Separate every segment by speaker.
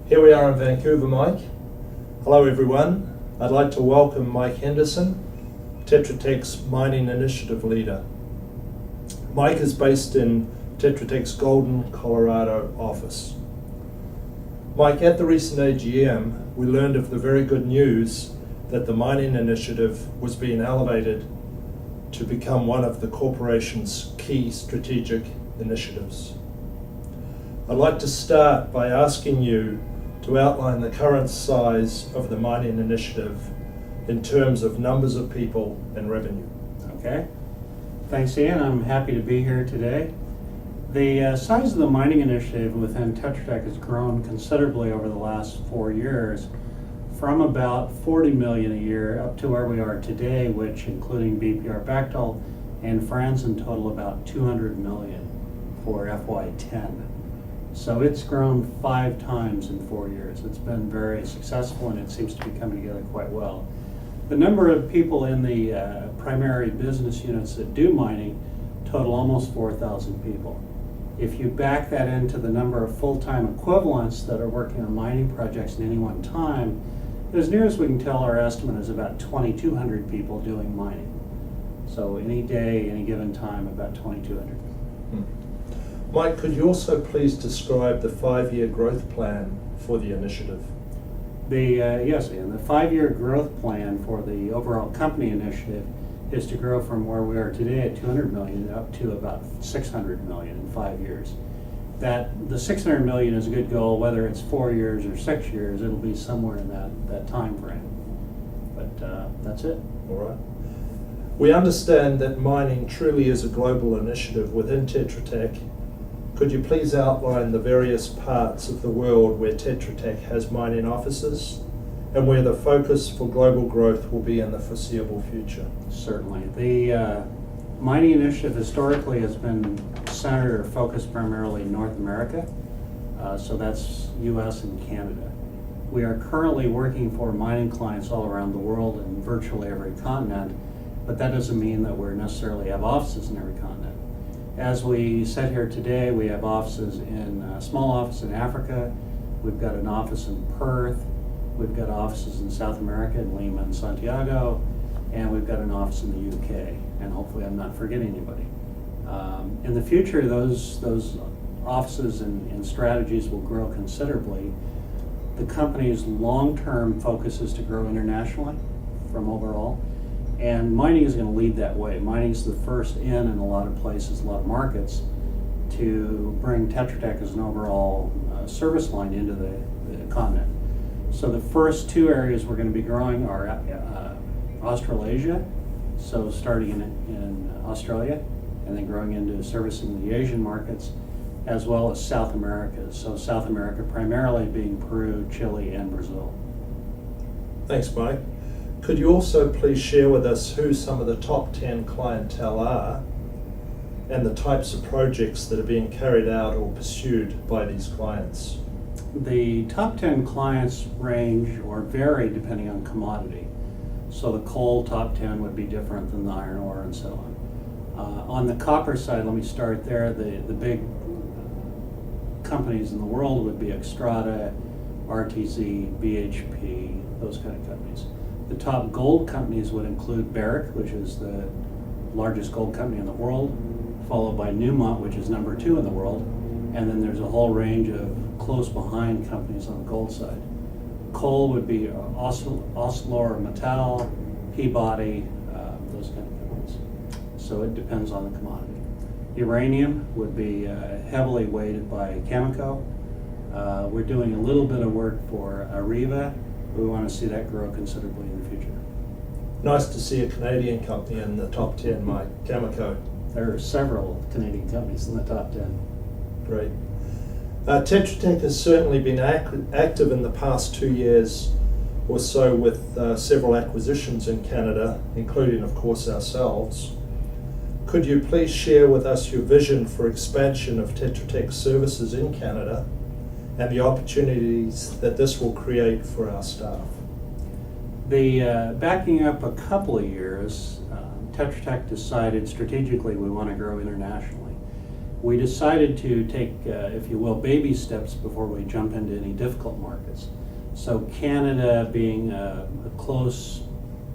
Speaker 1: Here we are in Vancouver, Mike. Hello everyone. I'd like to welcome Mike Henderson, Tetra Tech's Mining Initiative Leader. Mike is based in Tetra Tech's Golden, Colorado office. Mike, at the recent AGM, we learned of the very good news that the Mining Initiative was being elevated to become one of the corporation's key strategic initiatives. I'd like to start by asking you to outline the current size of the Mining Initiative in terms of numbers of people and revenue.
Speaker 2: Okay. Thanks, Ian. I'm happy to be here today. The size of the Mining Initiative within Tetra Tech has grown considerably over the last 4 years, from about 40 million a year up to where we are today, which, including BPR Bechtel and France, in total about 200 million for FY10. So it's grown 5 times in 4 years. It's been very successful and it seems to be coming together quite well. The number of people in the primary business units that do mining total almost 4,000 people. If you back that into the number of full-time equivalents that are working on mining projects at any one time, as near as we can tell, our estimate is about 2,200 people doing mining. So any day, any given time, about 2,200.
Speaker 1: Mike, could you also please describe the 5-year growth plan for the initiative?
Speaker 2: Yes, Ian. The 5-year growth plan for the overall company initiative is to grow from where we are today at 200 million up to about 600 million in 5 years. The 600 million is a good goal, whether it's 4 years or 6 years, it'll be somewhere in that time frame. But that's it.
Speaker 1: All right. We understand that mining truly is a global initiative within Tetra Tech. Could you please outline the various parts of the world where Tetra Tech has mining offices and where the focus for global growth will be in the foreseeable future?
Speaker 2: Certainly. The mining initiative historically has been centered or focused primarily in North America, so that's US and Canada. We are currently working for mining clients all around the world in virtually every continent, but that doesn't mean that we necessarily have offices in every continent. As we sit here today, we have offices a small office in Africa, we've got an office in Perth, we've got offices in South America in Lima and Santiago, and we've got an office in the UK, and hopefully I'm not forgetting anybody. In the future, those offices and strategies will grow considerably. The company's long-term focus is to grow internationally from overall, and mining is going to lead that way. Mining is the first in a lot of places, a lot of markets, to bring Tetra Tech as an overall service line into the continent. So the first 2 areas we're going to be growing are Australasia, so starting in Australia, and then growing into servicing the Asian markets, as well as South America. So South America primarily being Peru, Chile, and Brazil.
Speaker 1: Thanks, Mike. Could you also please share with us who some of the top 10 clientele are and the types of projects that are being carried out or pursued by these clients?
Speaker 2: The top 10 clients range or vary depending on commodity. So the coal top 10 would be different than the iron ore and so on. On the copper side, let me start there. The big companies in the world would be Xstrata, RTZ, BHP, those kind of companies. The top gold companies would include Barrick, which is the largest gold company in the world, followed by Newmont, which is number 2 in the world, and then there's a whole range of close behind companies on the gold side. Coal would be ArcelorMittal, Peabody, those kind of companies. So it depends on the commodity. Uranium would be heavily weighted by Cameco. We're doing a little bit of work for Areva. We want to see that grow considerably in the future.
Speaker 1: Nice to see a Canadian company in the top 10, Mike, Cameco.
Speaker 2: There are several Canadian companies in the top 10.
Speaker 1: Great. Tetra Tech has certainly been active in the past 2 years or so with several acquisitions in Canada, including, of course, ourselves. Could you please share with us your vision for expansion of Tetra Tech services in Canada and the opportunities that this will create for our staff?
Speaker 2: Backing up a couple of years, Tetra Tech decided strategically we want to grow internationally. We decided to take, if you will, baby steps before we jump into any difficult markets. So Canada being a close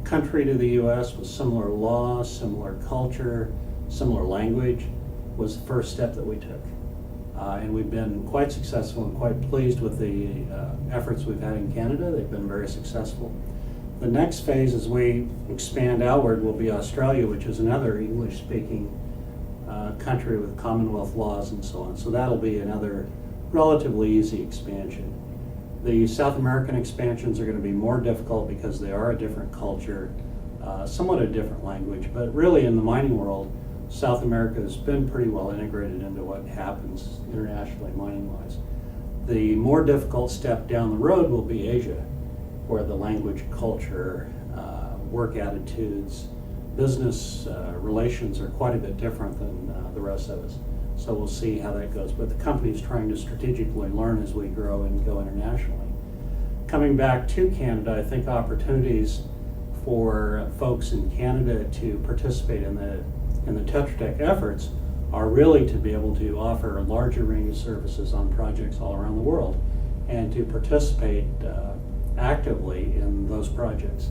Speaker 2: country to the US with similar laws, similar culture, similar language was the first step that we took. And we've been quite successful and quite pleased with the efforts we've had in Canada. They've been very successful. The next phase as we expand outward will be Australia, which is another English-speaking country with Commonwealth laws and so on. So that'll be another relatively easy expansion. The South American expansions are going to be more difficult because they are a different culture, somewhat a different language, but really in the mining world, South America has been pretty well integrated into what happens internationally mining-wise. The more difficult step down the road will be Asia, where the language, culture, work attitudes, business relations are quite a bit different than the rest of us. So we'll see how that goes. But the company is trying to strategically learn as we grow and go internationally. Coming back to Canada, I think opportunities for folks in Canada to participate in the Tetra Tech efforts are really to be able to offer a larger range of services on projects all around the world and to participate actively in those projects.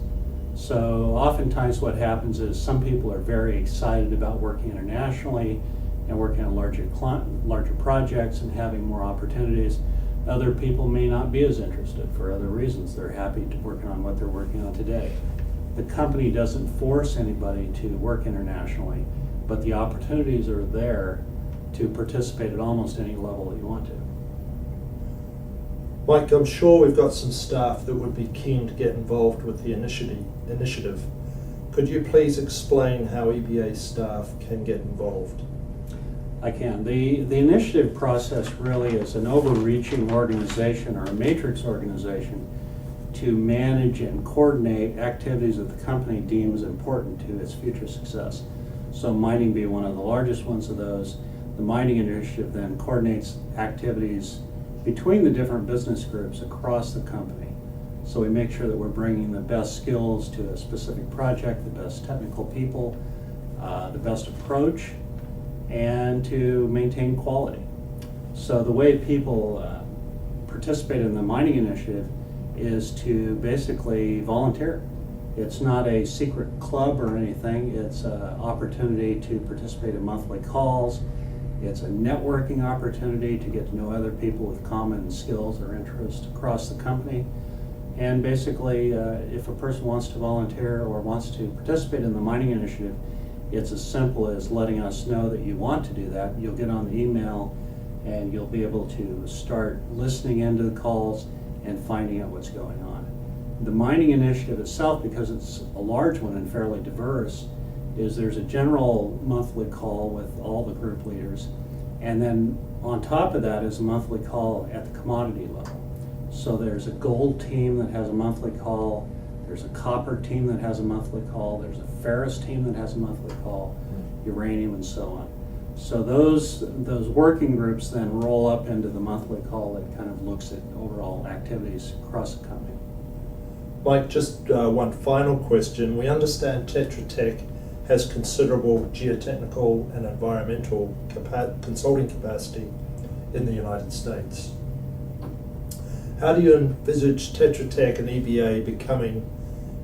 Speaker 2: So oftentimes what happens is some people are very excited about working internationally and working on larger projects and having more opportunities. Other people may not be as interested for other reasons. They're happy to work on what they're working on today. The company doesn't force anybody to work internationally, but the opportunities are there to participate at almost any level that you want to.
Speaker 1: Mike, I'm sure we've got some staff that would be keen to get involved with the initiative. Could you please explain how EBA staff can get involved?
Speaker 2: I can. The initiative process really is an overreaching organization or a matrix organization to manage and coordinate activities that the company deems important to its future success. So mining being one of the largest ones of those. The mining initiative then coordinates activities between the different business groups across the company. So we make sure that we're bringing the best skills to a specific project, the best technical people, the best approach, and to maintain quality. So the way people participate in the mining initiative is to basically volunteer. It's not a secret club or anything. It's an opportunity to participate in monthly calls. It's a networking opportunity to get to know other people with common skills or interests across the company. And basically, if a person wants to volunteer or wants to participate in the mining initiative, it's as simple as letting us know that you want to do that. You'll get on the email and you'll be able to start listening into the calls and finding out what's going on. The mining initiative itself, because it's a large one and fairly diverse, is there's a general monthly call with all the group leaders, and then on top of that is a monthly call at the commodity level. So there's a gold team that has a monthly call, there's a copper team that has a monthly call, there's a ferrous team that has a monthly call, uranium and so on. So those working groups then roll up into the monthly call that kind of looks at overall activities across the company.
Speaker 1: Mike, just one final question. We understand Tetra Tech has considerable geotechnical and environmental consulting capacity in the United States. How do you envisage Tetra Tech and EBA becoming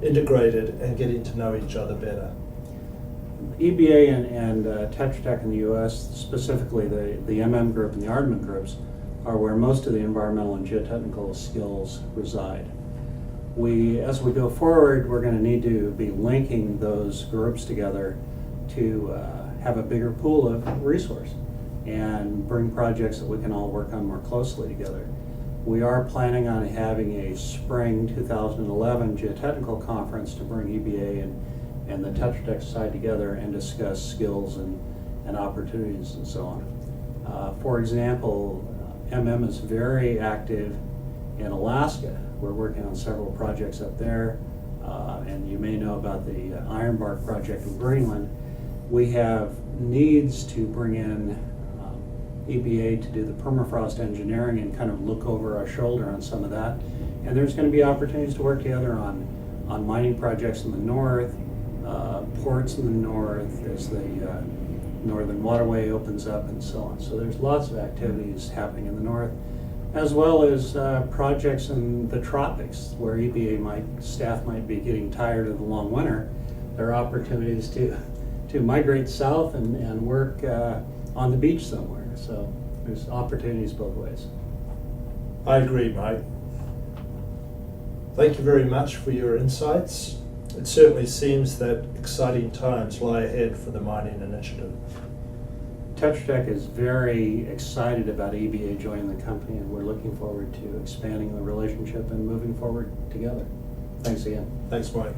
Speaker 1: integrated and getting to know each other better?
Speaker 2: EBA and Tetra Tech in the US, specifically the MM group and the Ardman groups, are where most of the environmental and geotechnical skills reside. As we go forward, we're going to need to be linking those groups together to have a bigger pool of resource and bring projects that we can all work on more closely together. We are planning on having a spring 2011 geotechnical conference to bring EBA and the Tetra Tech side together and discuss skills and opportunities and so on. For example, MM is very active in Alaska. We're working on several projects up there, and you may know about the Ironbark project in Greenland. We have needs to bring in EBA to do the permafrost engineering and kind of look over our shoulder on some of that. And there's going to be opportunities to work together on mining projects in the north, ports in the north, as the Northern Waterway opens up and so on. So there's lots of activities happening in the north, as well as projects in the tropics where staff might be getting tired of the long winter. There are opportunities to migrate south and work on the beach somewhere. So there's opportunities both ways.
Speaker 1: I agree, Mike. Thank you very much for your insights. It certainly seems that exciting times lie ahead for the mining initiative.
Speaker 2: Tetra Tech is very excited about EBA joining the company, and we're looking forward to expanding the relationship and moving forward together. Thanks again.
Speaker 1: Thanks, Mike.